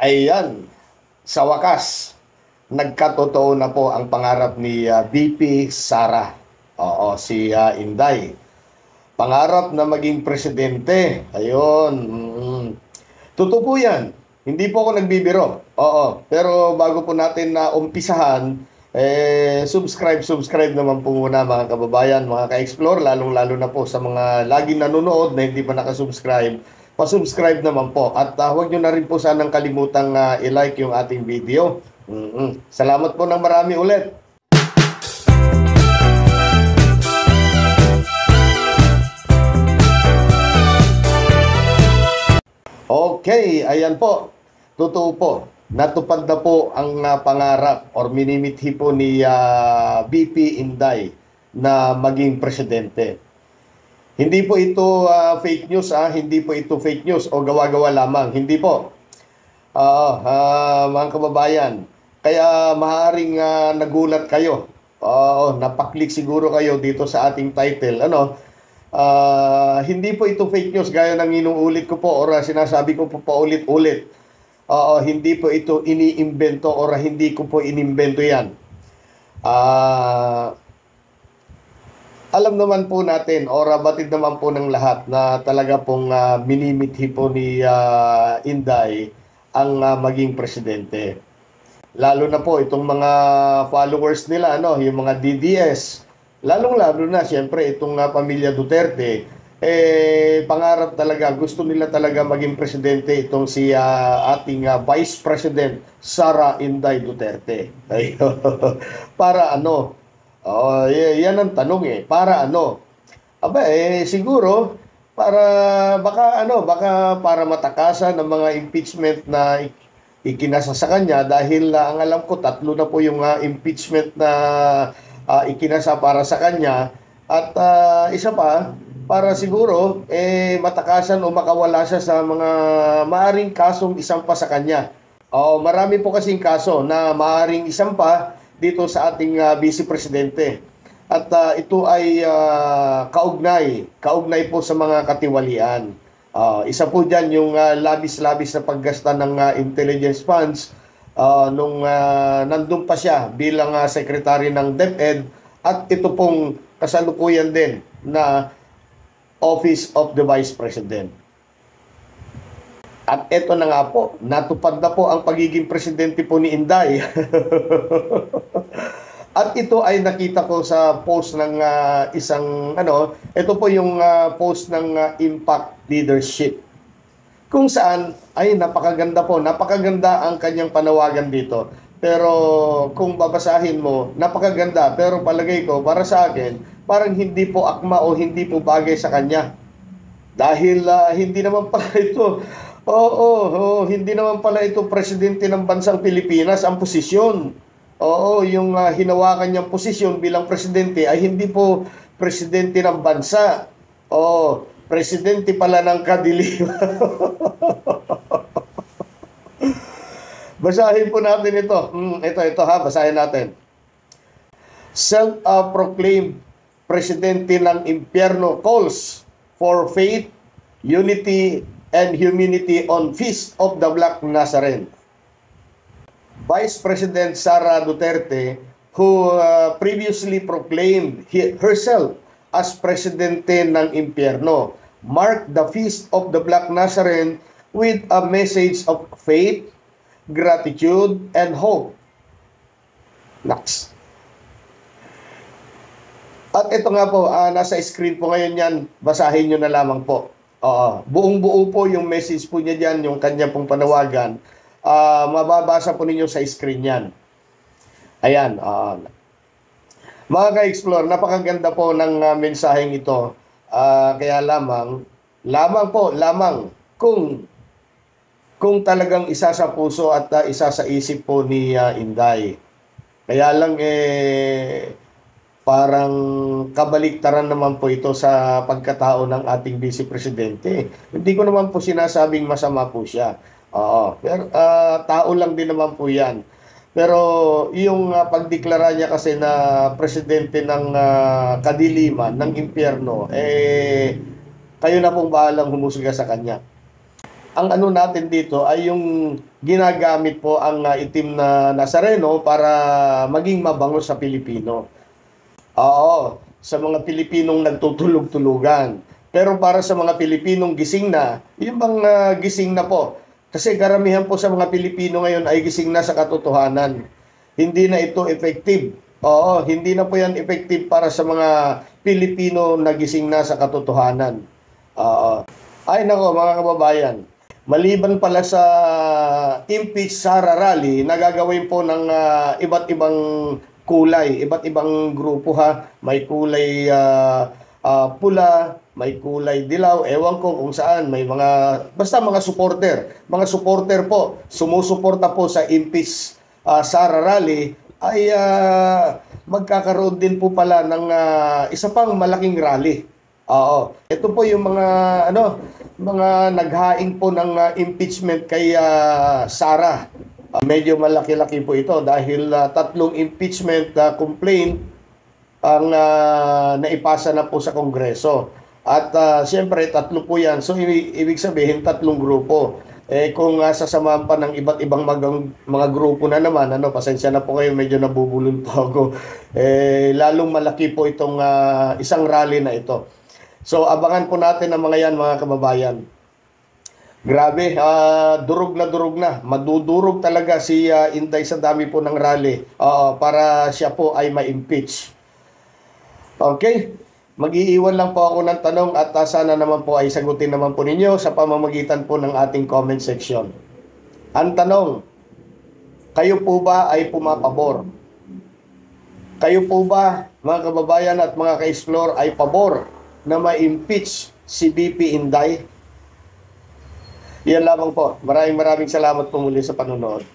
Ayan, sa wakas, nagkatotoo na po ang pangarap ni VP Sara. Oo, si Inday. Pangarap na maging presidente. Ayun. Totoo po yan. Hindi po ako nagbibiro. Oo. Pero bago po natin na umpisahan, subscribe naman po muna mga kababayan, mga ka-explore, lalong-lalo na po sa mga laging nanonood na hindi pa nakasubscribe. Pa-subscribe naman po. At huwag nyo na rin po sanang kalimutang i-like yung ating video. Salamat po ng marami ulit. Okay, ayan po. Totoo po. Natupad na po ang pangarap or minimithi po ni VP Inday na maging presidente. Hindi po ito fake news, hindi po ito fake news o gawa-gawa lamang. Hindi po. Mga kababayan, kaya maaaring nagulat kayo. Napaklik siguro kayo dito sa ating title. Hindi po ito fake news gaya ng inuulit ko po or sinasabi ko po paulit-ulit. Hindi po ito iniimbento or hindi ko po inimbento yan. Alam naman po natin or batid naman po ng lahat na talaga pong minimithi po ni Inday ang maging presidente. Lalo na po itong mga followers nila, yung mga DDS. Lalong-lalo na siyempre itong pamilya Duterte, pangarap talaga, gusto nila talaga maging presidente itong si ating Vice President Sara Inday Duterte. Para ano? Yan ang tanong Para ano? Siguro baka para matakasan ng mga impeachment na ikinasa sa kanya dahil ang alam ko 3 na po yung impeachment na ikinasa para sa kanya at isa pa para siguro matakasan o makawala siya sa mga maaring kasong isampa sa kanya. Marami po kasing kaso na maaring isampa dito sa ating Vice Presidente. At ito ay kaugnay po sa mga katiwalian. Isa po dyan yung labis-labis na paggasta ng intelligence funds nung nandun pa siya bilang secretary ng DepEd at ito pong kasalukuyan din na Office of the Vice President. At ito na nga po, natupad na po ang pagiging presidente po ni Inday. At ito ay nakita ko sa post ng ito po yung post ng Impact Leadership. Kung saan ay napakaganda ang kanyang panawagan dito. Pero kung babasahin mo, napakaganda. Pero palagay ko, para sa akin, parang hindi po akma o hindi po bagay sa kanya. Dahil hindi naman pala ito, hindi naman pala ito presidente ng bansang Pilipinas ang posisyon. Yung hinawakan niyang posisyon bilang presidente ay hindi po presidente ng bansa. Presidente pala ng kadiliman. Basahin po natin ito. Ito basahin natin. Self-proclaimed presidente ng impyerno calls for faith, unity, and humanity on Feast of the Black Nazarene. Vice President Sara Duterte, who previously proclaimed herself as presidente ng impyerno, marked the Feast of the Black Nazarene with a message of faith, gratitude, and hope. Next. At ito nga po, nasa screen po ngayon yan, basahin nyo na lamang po. Buong-buo po yung message po niya dyan, yung kanya pong panawagan. Mababasa po ninyo sa screen yan. Ayan. Mga ka-explore, napakaganda po ng mensaheng ito. Kaya lamang kung talagang isa sa puso at isa sa isip po ni Inday. Kaya lang parang kabaliktaran naman po ito sa pagkatao ng ating Vice Presidente. Hindi ko naman po sinasabing masama po siya. Pero tao lang din naman po yan. Pero yung pagdeklara niya kasi na presidente ng kadiliman, ng impyerno, kayo na pong bahalang humusga sa kanya. ang ano natin dito ay yung ginagamit po ang itim na Nazareno para maging mabango sa Pilipino. Oo, sa mga Pilipinong nagtutulog-tulugan. Pero para sa mga Pilipinong gising na, yung bang gising na po. Kasi karamihan po sa mga Pilipino ngayon ay gising na sa katotohanan. Hindi na ito effective. Oo, hindi na po yan effective para sa mga Pilipino na gising na sa katotohanan. Oo. Ay nako mga kababayan, maliban pala sa impeach Sara rally, nagagawin po ng iba't ibang kulay, iba't ibang grupo ha. May kulay pula, may kulay dilaw, ewan ko kung saan, may mga, basta mga supporter po, sumusuporta po sa impeach Sara rally, ay magkakaroon din po pala ng isa pang malaking rally. Oo. Ito po yung mga naghaing po ng impeachment kay Sara. Medyo malaki-laki po ito dahil 3 impeachment complaint ang naipasa na po sa Kongreso. At siyempre 3 po yan. So ibig sabihin 3 grupo. Kung sasamahan pa ng iba't ibang mga grupo na naman, pasensya na po kayo, medyo nabubulol po ako. Lalong malaki po itong isang rally na ito. So abangan po natin ang mga yan mga kababayan. Grabe, durog na. Madudurog talaga si Inday sa dami po ng rally para siya po ay ma-impeach. Okay, mag-iiwan lang po ako ng tanong at sana naman po ay sagutin naman po ninyo sa pamamagitan po ng ating comment section. Ang tanong, kayo po ba ay pumapabor? Kayo po ba mga kababayan at mga ka-explore ay pabor na ma-impeach si BP Inday? Yan lamang po. Maraming salamat po muli sa panonood.